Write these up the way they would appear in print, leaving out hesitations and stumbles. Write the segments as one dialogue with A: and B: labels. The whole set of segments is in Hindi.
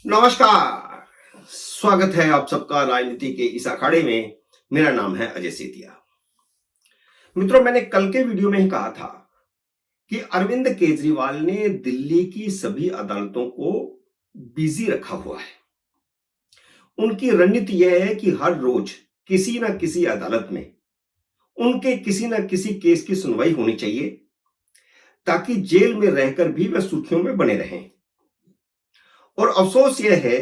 A: नमस्कार। स्वागत है आप सबका राजनीति के इस अखाड़े में। मेरा नाम है अजय सेतिया। मित्रों, मैंने कल के वीडियो में ही कहा था कि अरविंद केजरीवाल ने दिल्ली की सभी अदालतों को बिजी रखा हुआ है। उनकी रणनीति यह है कि हर रोज किसी ना किसी अदालत में उनके किसी ना किसी केस की सुनवाई होनी चाहिए, ताकि जेल में रहकर भी वे सुर्खियों में बने रहें। और अफसोस यह है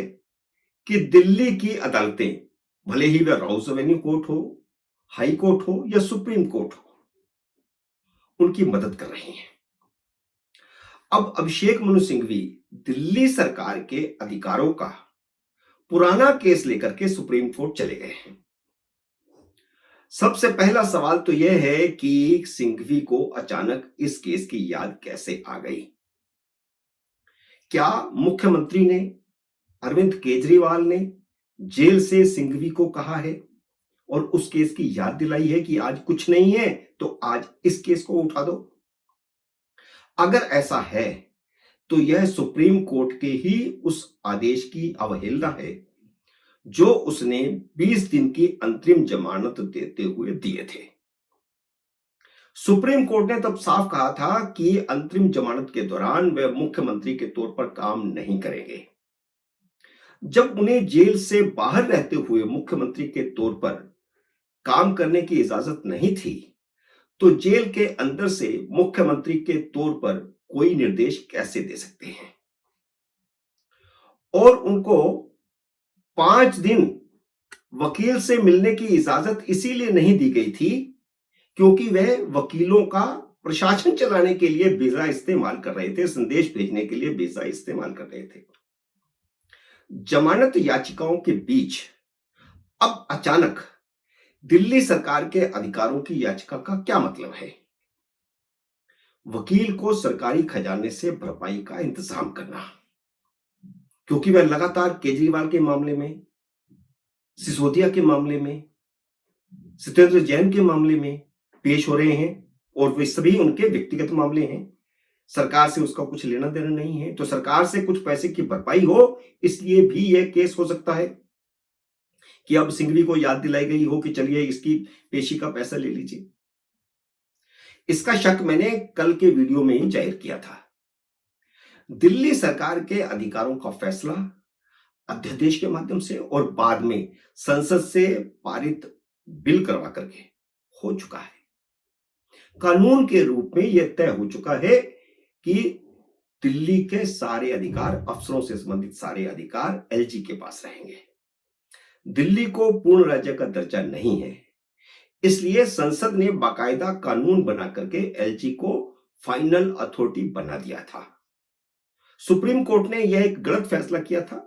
A: कि दिल्ली की अदालतें, भले ही वह राउस एवेन्यू कोर्ट हो, हाई कोर्ट हो या सुप्रीम कोर्ट हो, उनकी मदद कर रही हैं। अब अभिषेक मनु सिंघवी दिल्ली सरकार के अधिकारों का पुराना केस लेकर के सुप्रीम कोर्ट चले गए हैं। सबसे पहला सवाल तो यह है कि सिंघवी को अचानक इस केस की याद कैसे आ गई। क्या मुख्यमंत्री ने, अरविंद केजरीवाल ने जेल से सिंघवी को कहा है और उस केस की याद दिलाई है कि आज कुछ नहीं है तो आज इस केस को उठा दो? अगर ऐसा है तो यह सुप्रीम कोर्ट के ही उस आदेश की अवहेलना है जो उसने 20 दिन की अंतरिम जमानत देते हुए दिए थे। सुप्रीम कोर्ट ने तब साफ कहा था कि अंतरिम जमानत के दौरान वे मुख्यमंत्री के तौर पर काम नहीं करेंगे। जब उन्हें जेल से बाहर रहते हुए मुख्यमंत्री के तौर पर काम करने की इजाजत नहीं थी, तो जेल के अंदर से मुख्यमंत्री के तौर पर कोई निर्देश कैसे दे सकते हैं? और उनको 5 दिन वकील से मिलने की इजाजत इसीलिए नहीं दी गई थी क्योंकि वह वकीलों का प्रशासन चलाने के लिए वीजा इस्तेमाल कर रहे थे, संदेश भेजने के लिए वीजा इस्तेमाल कर रहे थे। जमानत याचिकाओं के बीच अब अचानक दिल्ली सरकार के अधिकारों की याचिका का क्या मतलब है? वकील को सरकारी खजाने से भरपाई का इंतजाम करना, क्योंकि वह लगातार केजरीवाल के मामले में, सिसोदिया के मामले में, सत्येंद्र जैन के मामले में पेश हो रहे हैं और वे सभी उनके व्यक्तिगत मामले हैं। सरकार से उसका कुछ लेना देना नहीं है, तो सरकार से कुछ पैसे की भरपाई हो, इसलिए भी यह केस हो सकता है कि अब सिंघवी को याद दिलाई गई हो कि चलिए इसकी पेशी का पैसा ले लीजिए। इसका शक मैंने कल के वीडियो में ही जाहिर किया था। दिल्ली सरकार के अधिकारों का फैसला अध्यादेश के माध्यम से और बाद में संसद से पारित बिल करवा करके हो चुका है। कानून के रूप में यह तय हो चुका है कि दिल्ली के सारे अधिकार, अफसरों से संबंधित सारे अधिकार एलजी के पास रहेंगे। दिल्ली को पूर्ण राज्य का दर्जा नहीं है, इसलिए संसद ने बाकायदा कानून बना करके एलजी को फाइनल अथॉरिटी बना दिया था। सुप्रीम कोर्ट ने यह एक गलत फैसला किया था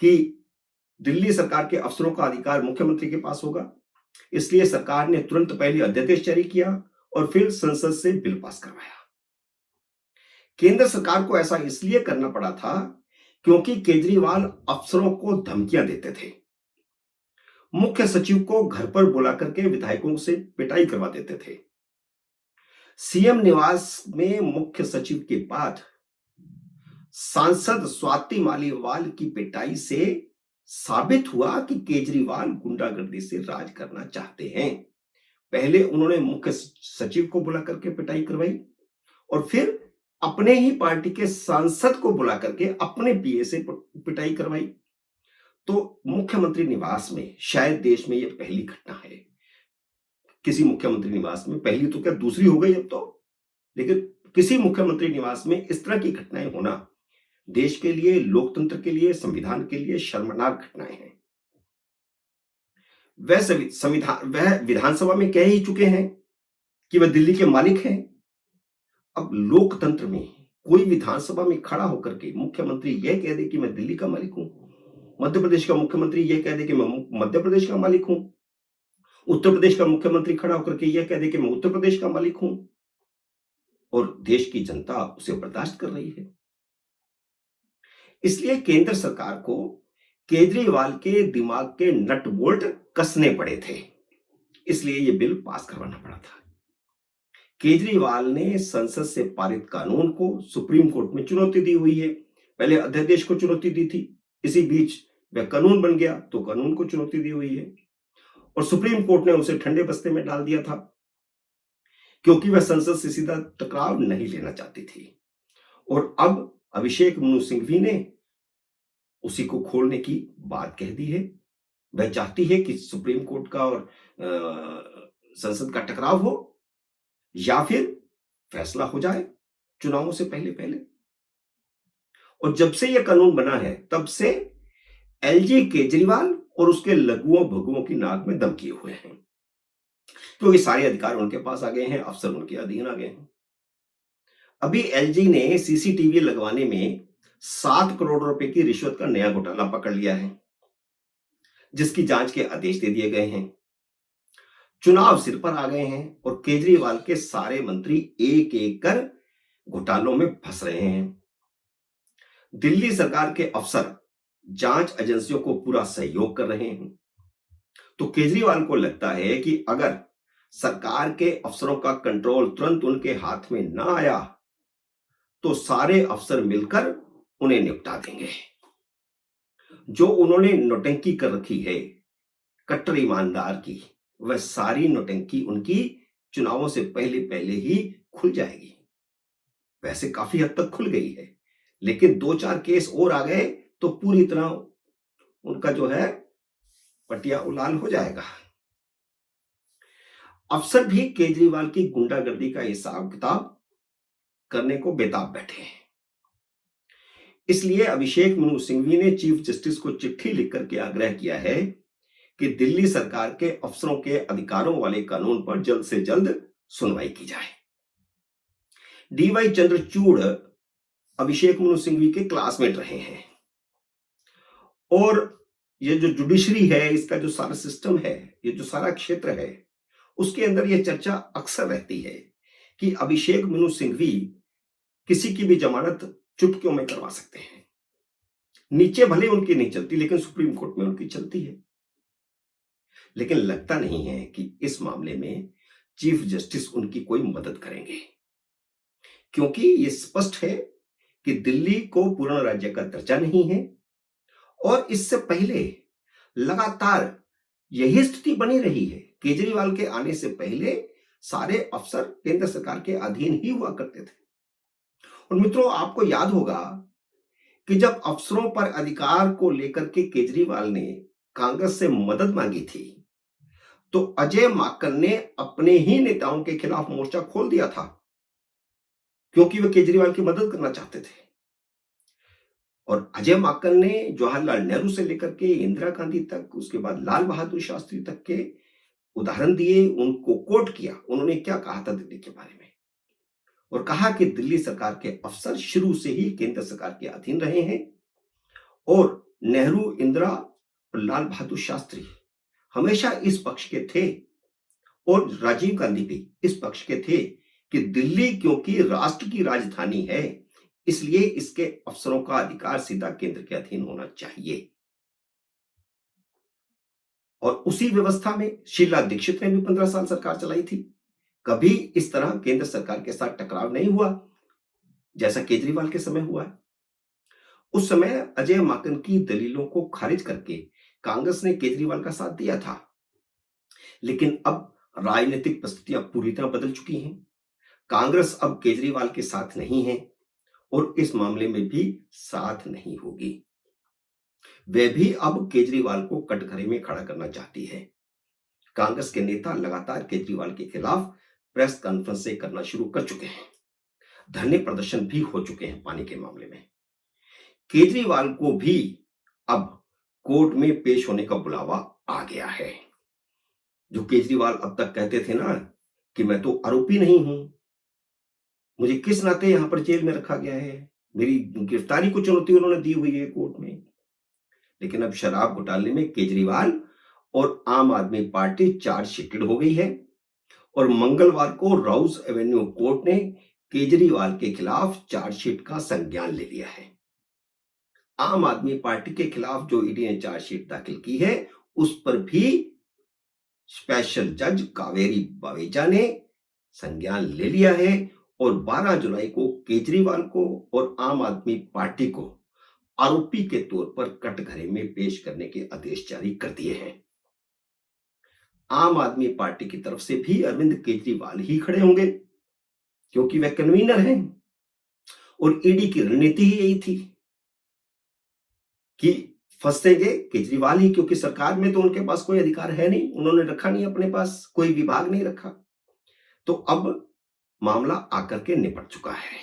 A: कि दिल्ली सरकार के अफसरों का अधिकार मुख्यमंत्री के पास होगा, इसलिए सरकार ने तुरंत पहले अध्यादेश जारी किया और फिर संसद से बिल पास करवाया। केंद्र सरकार को ऐसा इसलिए करना पड़ा था क्योंकि केजरीवाल अफसरों को धमकियां देते थे, मुख्य सचिव को घर पर बुला करके विधायकों से पिटाई करवा देते थे। सीएम निवास में मुख्य सचिव के बाद सांसद स्वाति मालीवाल की पिटाई से साबित हुआ कि केजरीवाल गुंडागर्दी से राज करना चाहते हैं। पहले उन्होंने मुख्य सचिव को बुला करके पिटाई करवाई और फिर अपने ही पार्टी के सांसद को बुला करके अपने पीए से पिटाई करवाई। तो मुख्यमंत्री निवास में शायद देश में यह पहली घटना है। किसी मुख्यमंत्री निवास में, पहली तो क्या दूसरी हो गई अब तो, लेकिन किसी मुख्यमंत्री निवास में इस तरह की घटनाएं होना देश के लिए, लोकतंत्र के लिए, संविधान के लिए शर्मनाक घटनाएं हैं। वह विधानसभा में कह ही चुके हैं कि वह दिल्ली के मालिक हैं। अब लोकतंत्र में कोई विधानसभा में खड़ा होकर के मुख्यमंत्री यह कह दे कि मैं दिल्ली का मालिक हूं, मध्य प्रदेश का मुख्यमंत्री यह कह दे कि मैं मध्य प्रदेश का मालिक हूं, उत्तर प्रदेश का मुख्यमंत्री खड़ा होकर के यह कह दे कि मैं उत्तर प्रदेश का मालिक हूं, और देश की जनता उसे बर्दाश्त कर रही है। इसलिए केंद्र सरकार को केजरीवाल के दिमाग के नट बोल्ट कसने पड़े थे, इसलिए यह बिल पास करवाना पड़ा था। केजरीवाल ने संसद से पारित कानून को सुप्रीम कोर्ट में चुनौती दी हुई है। पहले अध्यादेश को चुनौती दी थी, इसी बीच वह कानून बन गया तो कानून को चुनौती दी हुई है और सुप्रीम कोर्ट ने उसे ठंडे बस्ते में डाल दिया था क्योंकि वह संसद से सीधा टकराव नहीं लेना चाहती थी। और अब अभिषेक मनु सिंघवी ने उसी को खोलने की बात कह दी है। वह चाहती है कि सुप्रीम कोर्ट का और संसद का टकराव हो या फिर फैसला हो जाए चुनावों से पहले पहले। और जब से यह कानून बना है तब से एलजी केजरीवाल और उसके लघुओं भगुओं की नाक में दम किए हुए हैं क्योंकि सारे अधिकार उनके पास आ गए हैं, अफसर उनके अधीन आ गए हैं। अभी एलजी ने सीसीटीवी लगवाने में 7 करोड़ रुपए की रिश्वत का नया घोटाला पकड़ लिया है जिसकी जांच के आदेश दे दिए गए हैं। चुनाव सिर पर आ गए हैं और केजरीवाल के सारे मंत्री एक एक कर घोटालों में फंस रहे हैं। दिल्ली सरकार के अफसर जांच एजेंसियों को पूरा सहयोग कर रहे हैं। तो केजरीवाल को लगता है कि अगर सरकार के अफसरों का कंट्रोल तुरंत उनके हाथ में ना आया तो सारे अफसर मिलकर उन्हें निपटा देंगे। जो उन्होंने नौटंकी कर रखी है कट्टर ईमानदार की, वह सारी नौटंकी उनकी चुनावों से पहले पहले ही खुल जाएगी। वैसे काफी हद तक खुल गई है, लेकिन 2-4 केस और आ गए तो पूरी तरह उनका जो है पटिया उलाल हो जाएगा। अफसर भी केजरीवाल की गुंडागर्दी का हिसाब किताब करने को बेताब बैठे हैं। इसलिए अभिषेक मनु सिंघवी ने चीफ जस्टिस को चिट्ठी लिखकर के आग्रह किया है कि दिल्ली सरकार के अफसरों के अधिकारों वाले कानून पर जल्द से जल्द सुनवाई की जाए। डीवाई चंद्रचूड़ अभिषेक मनु सिंघवी के क्लासमेट रहे हैं और ये जो जुडिशरी है, इसका जो सारा सिस्टम है, ये जो सारा क्षेत्र है, उसके अंदर यह चर्चा अक्सर रहती है कि अभिषेक मनु सिंघवी किसी की भी जमानत चुटकियों में करवा सकते हैं। नीचे भले उनकी नहीं चलती लेकिन सुप्रीम कोर्ट में उनकी चलती है। लेकिन लगता नहीं है कि इस मामले में चीफ जस्टिस उनकी कोई मदद करेंगे क्योंकि यह स्पष्ट है कि दिल्ली को पूर्ण राज्य का दर्जा नहीं है और इससे पहले लगातार यही स्थिति बनी रही है। केजरीवाल के आने से पहले सारे अफसर केंद्र सरकार के अधीन ही हुआ करते थे। और मित्रों, आपको याद होगा कि जब अफसरों पर अधिकार को लेकर के केजरीवाल ने कांग्रेस से मदद मांगी थी तो अजय माकन ने अपने ही नेताओं के खिलाफ मोर्चा खोल दिया था क्योंकि वे केजरीवाल की मदद करना चाहते थे। और अजय माकन ने जवाहरलाल नेहरू से लेकर के इंदिरा गांधी तक, उसके बाद लाल बहादुर शास्त्री तक के उदाहरण दिए, उनको कोट किया। उन्होंने क्या कहा था दिल्ली के बारे में, और कहा कि दिल्ली सरकार के अफसर शुरू से ही केंद्र सरकार के अधीन रहे हैं और नेहरू, इंदिरा और लाल बहादुर शास्त्री हमेशा इस पक्ष के थे और राजीव गांधी भी इस पक्ष के थे कि दिल्ली क्योंकि राष्ट्र की राजधानी है इसलिए इसके अफसरों का अधिकार सीधा केंद्र के अधीन होना चाहिए। और उसी व्यवस्था में शीला दीक्षित ने भी 15 साल सरकार चलाई थी। कभी इस तरह केंद्र सरकार के साथ टकराव नहीं हुआ जैसा केजरीवाल के समय हुआ है। उस समय अजय माकन की दलीलों को खारिज करके कांग्रेस ने केजरीवाल का साथ दिया था। लेकिन अब राजनीतिक परिस्थितियां पूरी तरह बदल चुकी हैं। कांग्रेस अब केजरीवाल के साथ नहीं है और इस मामले में भी साथ नहीं होगी। वह भी अब केजरीवाल को कटघरे में खड़ा करना चाहती है। कांग्रेस के नेता लगातार केजरीवाल के खिलाफ प्रेस कॉन्फ्रेंस करना शुरू कर चुके हैं। धरने प्रदर्शन भी हो चुके हैं पानी के मामले में। केजरीवाल को भी अब कोर्ट में पेश होने का बुलावा आ गया है। जो केजरीवाल अब तक कहते थे ना कि मैं तो आरोपी नहीं हूं, मुझे किस नाते यहां पर जेल में रखा गया है, मेरी गिरफ्तारी को चुनौती उन्होंने दी हुई है कोर्ट में। लेकिन अब शराब घोटाले में केजरीवाल और आम आदमी पार्टी चार्जशीटेड हो गई है और मंगलवार को राउस एवेन्यू कोर्ट ने केजरीवाल के खिलाफ चार्जशीट का संज्ञान ले लिया है। आम आदमी पार्टी के खिलाफ जो ईडी ने चार्जशीट दाखिल की है उस पर भी स्पेशल जज कावेरी बावेजा ने संज्ञान ले लिया है और 12 जुलाई को केजरीवाल को और आम आदमी पार्टी को आरोपी के तौर पर कटघरे में पेश करने के आदेश जारी कर दिए हैं। आम आदमी पार्टी की तरफ से भी अरविंद केजरीवाल ही खड़े होंगे, क्योंकि वह कन्वीनर हैं और ईडी की रणनीति ही यही थी कि फंसेंगे केजरीवाल ही, क्योंकि सरकार में तो उनके पास कोई अधिकार है नहीं, उन्होंने रखा नहीं अपने पास, कोई विभाग नहीं रखा। तो अब मामला आकर के निपट चुका है,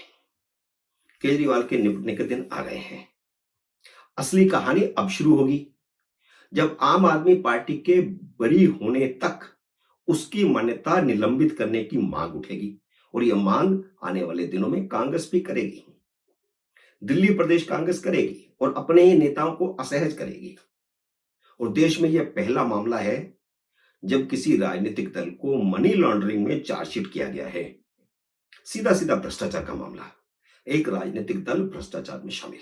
A: केजरीवाल के निपटने के दिन आ गए हैं। असली कहानी अब शुरू होगी, जब आम आदमी पार्टी के बरी होने तक उसकी मान्यता निलंबित करने की मांग उठेगी, और यह मांग आने वाले दिनों में कांग्रेस भी करेगी। दिल्ली प्रदेश कांग्रेस करेगी और अपने ही नेताओं को असहज करेगी। और देश में यह पहला मामला है जब किसी राजनीतिक दल को मनी लॉन्ड्रिंग में चार्जशीट किया गया है। सीधा सीधा भ्रष्टाचार का मामला, एक राजनीतिक दल भ्रष्टाचार में शामिल।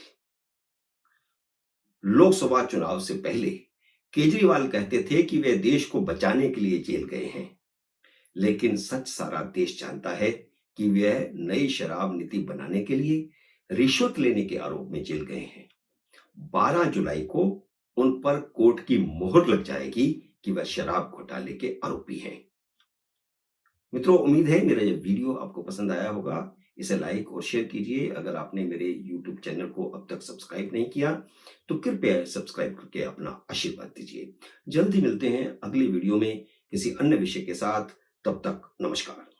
A: लोकसभा चुनाव से पहले केजरीवाल कहते थे कि वे देश को बचाने के लिए जेल गए हैं, लेकिन सच सारा देश जानता है कि वह नई शराब नीति बनाने के लिए रिश्वत लेने के आरोप में जेल गए हैं। 12 जुलाई को उन पर कोर्ट की मोहर लग जाएगी कि वह शराब घोटाले के आरोपी हैं। मित्रों, उम्मीद है मेरा यह वीडियो आपको पसंद आया होगा। इसे लाइक और शेयर कीजिए। अगर आपने मेरे YouTube चैनल को अब तक सब्सक्राइब नहीं किया तो कृपया सब्सक्राइब करके अपना आशीर्वाद दीजिए। जल्द ही मिलते हैं अगली वीडियो में किसी अन्य विषय के साथ। तब तक नमस्कार।